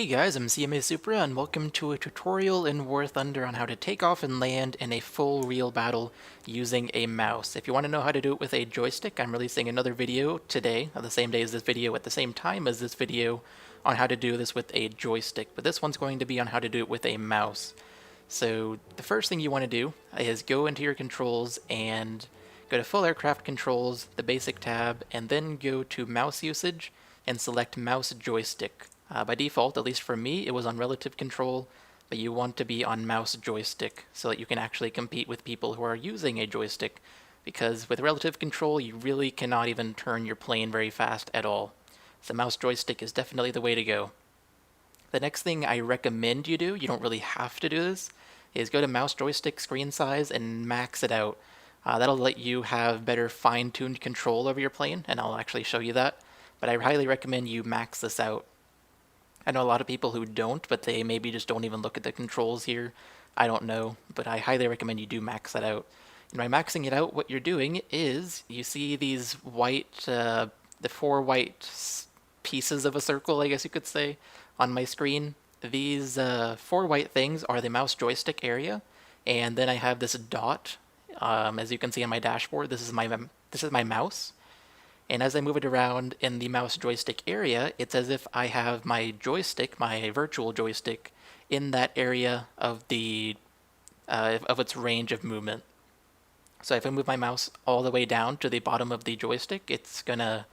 Hey guys, I'm cmasupra and welcome to a tutorial in War Thunder on how to take off and land in a full real battle using a mouse. If you want to know how to do it with a joystick, I'm releasing another video today, the same day as this video at the same time as this video, on how to do this with a joystick, but this one's going to be on how to do it with a mouse. So the first thing you want to do is go into your controls and go to Full Aircraft Controls, the basic tab, and then go to Mouse Usage and select Mouse Joystick. By default, at least for me, it was on relative control, but you want to be on mouse joystick so that you can actually compete with people who are using a joystick, because with relative control, you really cannot even turn your plane very fast at all. So mouse joystick is definitely the way to go. The next thing I recommend you do, you don't really have to do this, is go to mouse joystick screen size and max it out. That'll let you have better fine-tuned control over your plane, and I'll actually show you that, but I highly recommend you max this out. I know a lot of people who don't, but they maybe just don't even look at the controls here. I don't know, but I highly recommend you do max that out. And by maxing it out, what you're doing is you see these white, the four white pieces of a circle, I guess you could say, on my screen. These four white things are the mouse joystick area, and then I have this dot. As you can see on my dashboard, this is my mouse. And as I move it around in the mouse joystick area, it's as if I have my joystick, my virtual joystick, in that area of its range of movement. So if I move my mouse all the way down to the bottom of the joystick, it's gonna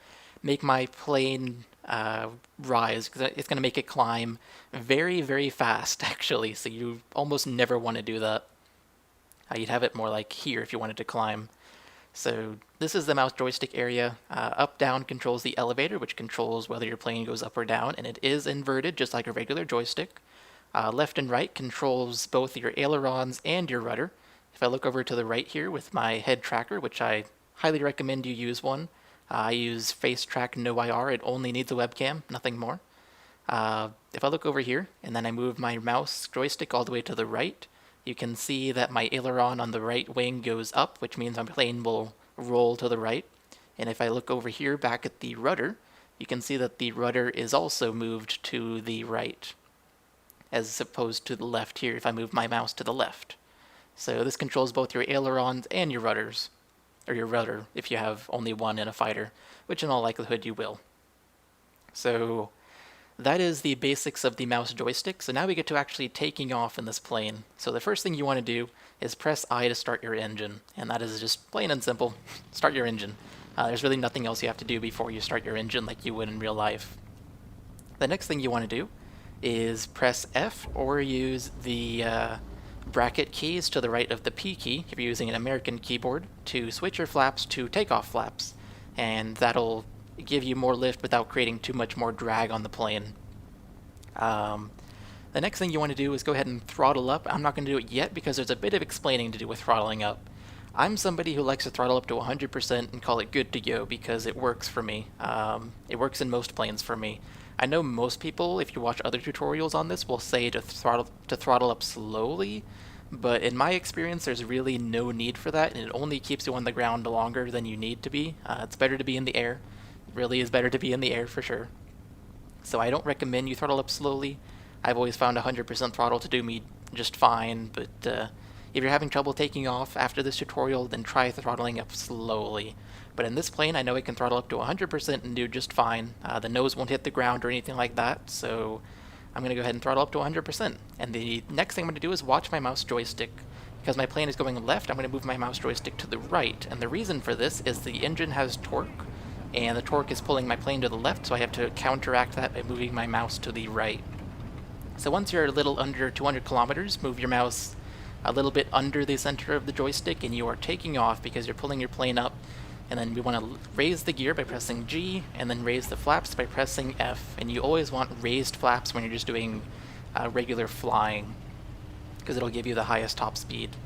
make my plane rise. It's gonna make it climb very, very fast, actually. So you almost never want to do that. You'd have it more like here if you wanted to climb. So this is the mouse joystick area. Up-down controls the elevator, which controls whether your plane goes up or down, and it is inverted just like a regular joystick. Left and right controls both your ailerons and your rudder. If I look over to the right here with my head tracker, which I highly recommend you use one, I use Face Track No IR. It only needs a webcam, nothing more. If I look over here and then I move my mouse joystick all the way to the right, you can see that my aileron on the right wing goes up, which means my plane will roll to the right. And if I look over here back at the rudder, you can see that the rudder is also moved to the right, as opposed to the left here if I move my mouse to the left. So this controls both your ailerons and your rudders, or your rudder if you have only one in a fighter, which in all likelihood you will. So that is the basics of the mouse joystick. So now we get to actually taking off in this plane. So the first thing you want to do is press I to start your engine, and that is just plain and simple, start your engine. There's really nothing else you have to do before you start your engine like you would in real life. The next thing you want to do is press F or use the bracket keys to the right of the P key, if you're using an American keyboard, to switch your flaps to takeoff flaps, and that'll give you more lift without creating too much more drag on the plane. The next thing you want to do is go ahead and throttle up. I'm not going to do it yet because there's a bit of explaining to do with throttling up. I'm somebody who likes to throttle up to 100% and call it good to go because it works for me. It works in most planes for me. I know most people, if you watch other tutorials on this, will say to throttle up slowly, but in my experience there's really no need for that, and it only keeps you on the ground longer than you need to be. It's better to be in the air. It really is better to be in the air for sure. So I don't recommend you throttle up slowly. I've always found 100% throttle to do me just fine, but if you're having trouble taking off after this tutorial, then try throttling up slowly. But in this plane, I know it can throttle up to 100% and do just fine. The nose won't hit the ground or anything like that, so I'm going to go ahead and throttle up to 100%. And the next thing I'm going to do is watch my mouse joystick. Because my plane is going left, I'm going to move my mouse joystick to the right. And the reason for this is the engine has torque, and the torque is pulling my plane to the left, so I have to counteract that by moving my mouse to the right. So once you're a little under 200 kilometers, move your mouse a little bit under the center of the joystick, and you are taking off because you're pulling your plane up. And then we want to raise the gear by pressing G, and then raise the flaps by pressing F. And you always want raised flaps when you're just doing regular flying, because it'll give you the highest top speed.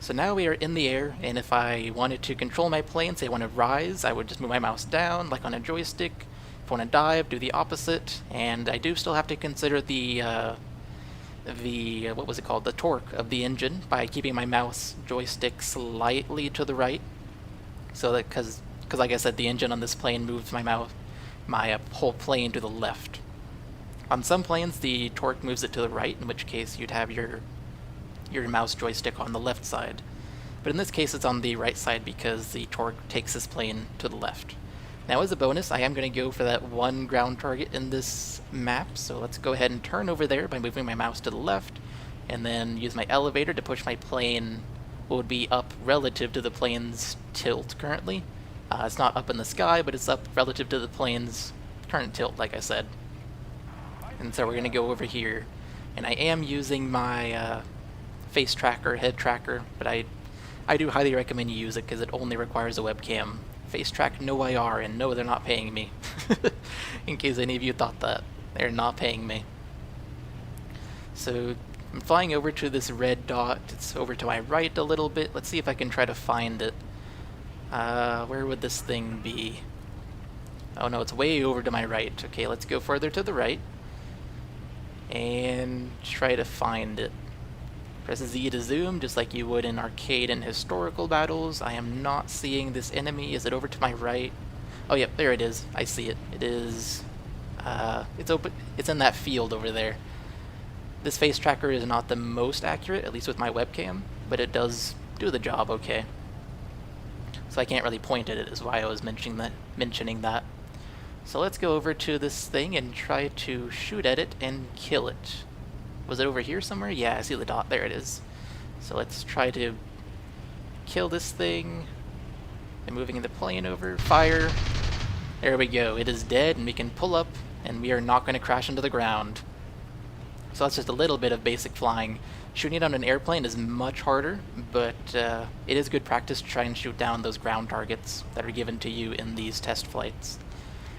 So now we are in the air, and if I wanted to control my plane, say I want to rise, I would just move my mouse down, like on a joystick. If I want to dive, do the opposite, and I do still have to consider the what was it called, the torque of the engine by keeping my mouse joystick slightly to the right. So that, because like I said, the engine on this plane moves my whole plane to the left. On some planes, the torque moves it to the right, in which case you'd have your mouse joystick on the left side. But in this case, it's on the right side because the torque takes this plane to the left. Now, as a bonus, I am going to go for that one ground target in this map, so let's go ahead and turn over there by moving my mouse to the left, and then use my elevator to push my plane what would be up relative to the plane's tilt currently. It's not up in the sky, but it's up relative to the plane's current tilt, like I said. And so we're going to go over here, and I am using my face tracker, head tracker, but I do highly recommend you use it because it only requires a webcam. Face track, no IR, and no, they're not paying me. In case any of you thought that. They're not paying me. So I'm flying over to this red dot. It's over to my right a little bit. Let's see if I can try to find it. Where would this thing be? Oh no, it's way over to my right. Okay, let's go further to the right and try to find it. Press Z to zoom, just like you would in arcade and historical battles. I am not seeing this enemy. Is it over to my right? Oh, yep, there it is. I see it. It is... it's open. It's in that field over there. This face tracker is not the most accurate, at least with my webcam, but it does do the job okay. So I can't really point at it, is why I was mentioning that. So let's go over to this thing and try to shoot at it and kill it. Was it over here somewhere? Yeah, I see the dot. There it is. So let's try to kill this thing. I'm moving the plane over. Fire. There we go. It is dead, and we can pull up, and we are not going to crash into the ground. So that's just a little bit of basic flying. Shooting it on an airplane is much harder, but it is good practice to try and shoot down those ground targets that are given to you in these test flights.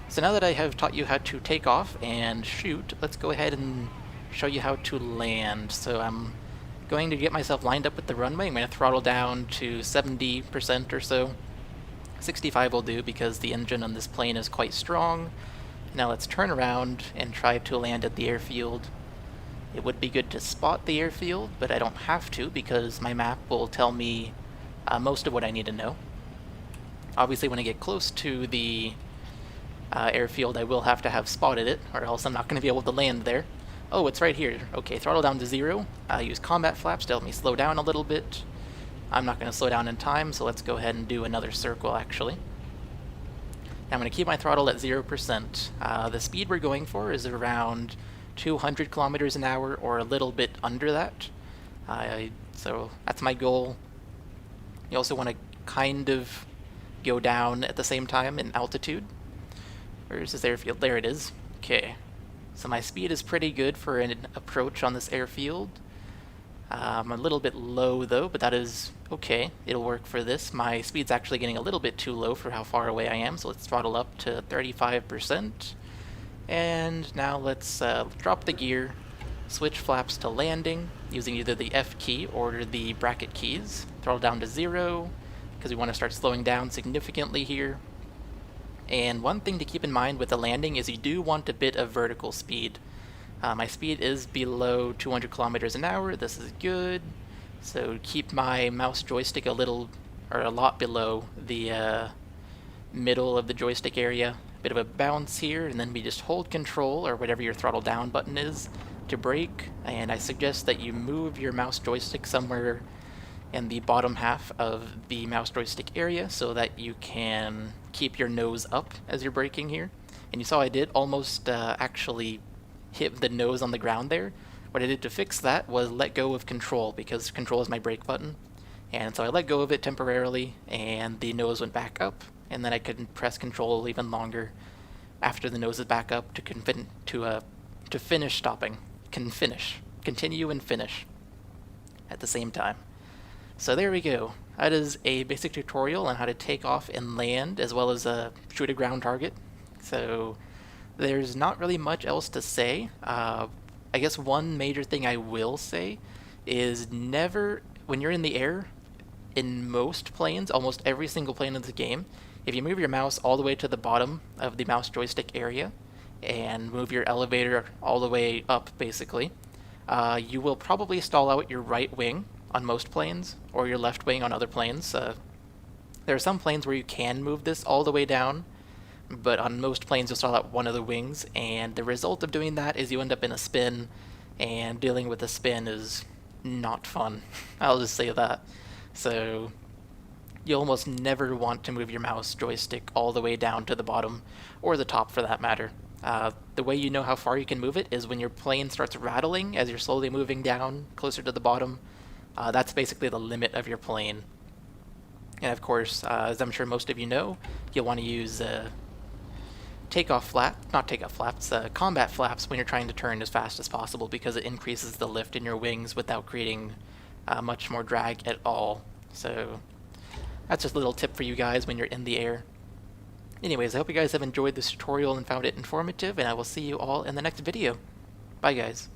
So now that I have taught you how to take off and shoot, let's go ahead and show you how to land. So I'm going to get myself lined up with the runway. I'm going to throttle down to 70% or so. 65 will do because the engine on this plane is quite strong. Now let's turn around and try to land at the airfield. It would be good to spot the airfield, but I don't have to because my map will tell me most of what I need to know. Obviously, when I get close to the airfield, I will have to have spotted it, or else I'm not going to be able to land there. Oh, it's right here. Okay, throttle down to 0. Use combat flaps to help me slow down a little bit. I'm not going to slow down in time, so let's go ahead and do another circle, actually. Now I'm going to keep my throttle at 0%. The speed we're going for is around 200 kilometers an hour, or a little bit under that. So that's my goal. You also want to kind of go down at the same time in altitude. Where's this airfield? There it is. Okay. So my speed is pretty good for an approach on this airfield. I'm a little bit low though, but that is okay. It'll work for this. My speed's actually getting a little bit too low for how far away I am, so let's throttle up to 35%. And now let's drop the gear, switch flaps to landing, using either the F key or the bracket keys. Throttle down to 0, because we want to start slowing down significantly here. And one thing to keep in mind with the landing is you do want a bit of vertical speed. My speed is below 200 kilometers an hour. This is good. So keep my mouse joystick a lot below the middle of the joystick area. A bit of a bounce here, and then we just hold control, or whatever your throttle down button is, to brake. And I suggest that you move your mouse joystick somewhere in the bottom half of the mouse joystick area so that you can keep your nose up as you're braking here. And you saw I did almost actually hit the nose on the ground there. What I did to fix that was let go of control, because control is my brake button. And so I let go of it temporarily, and the nose went back up, and then I could press control even longer after the nose is back up to finish stopping. Continue and finish at the same time. So there we go. That is a basic tutorial on how to take off and land, as well as shoot a ground target. So there's not really much else to say. I guess one major thing I will say is never, when you're in the air, in most planes, almost every single plane in the game, if you move your mouse all the way to the bottom of the mouse joystick area and move your elevator all the way up, basically, you will probably stall out your right wing on most planes, or your left wing on other planes. There are some planes where you can move this all the way down. but on most planes you'll stall out one of the wings, and the result of doing that is you end up in a spin, and dealing with a spin is not fun. I'll just say that. So you almost never want to move your mouse joystick all the way down to the bottom, or the top for that matter. The way you know how far you can move it is when your plane starts rattling as you're slowly moving down closer to the bottom. That's basically the limit of your plane. And of course, as I'm sure most of you know, you'll want to use combat flaps when you're trying to turn as fast as possible, because it increases the lift in your wings without creating much more drag at all. So that's just a little tip for you guys when you're in the air. Anyways, I hope you guys have enjoyed this tutorial and found it informative, and I will see you all in the next video. Bye guys.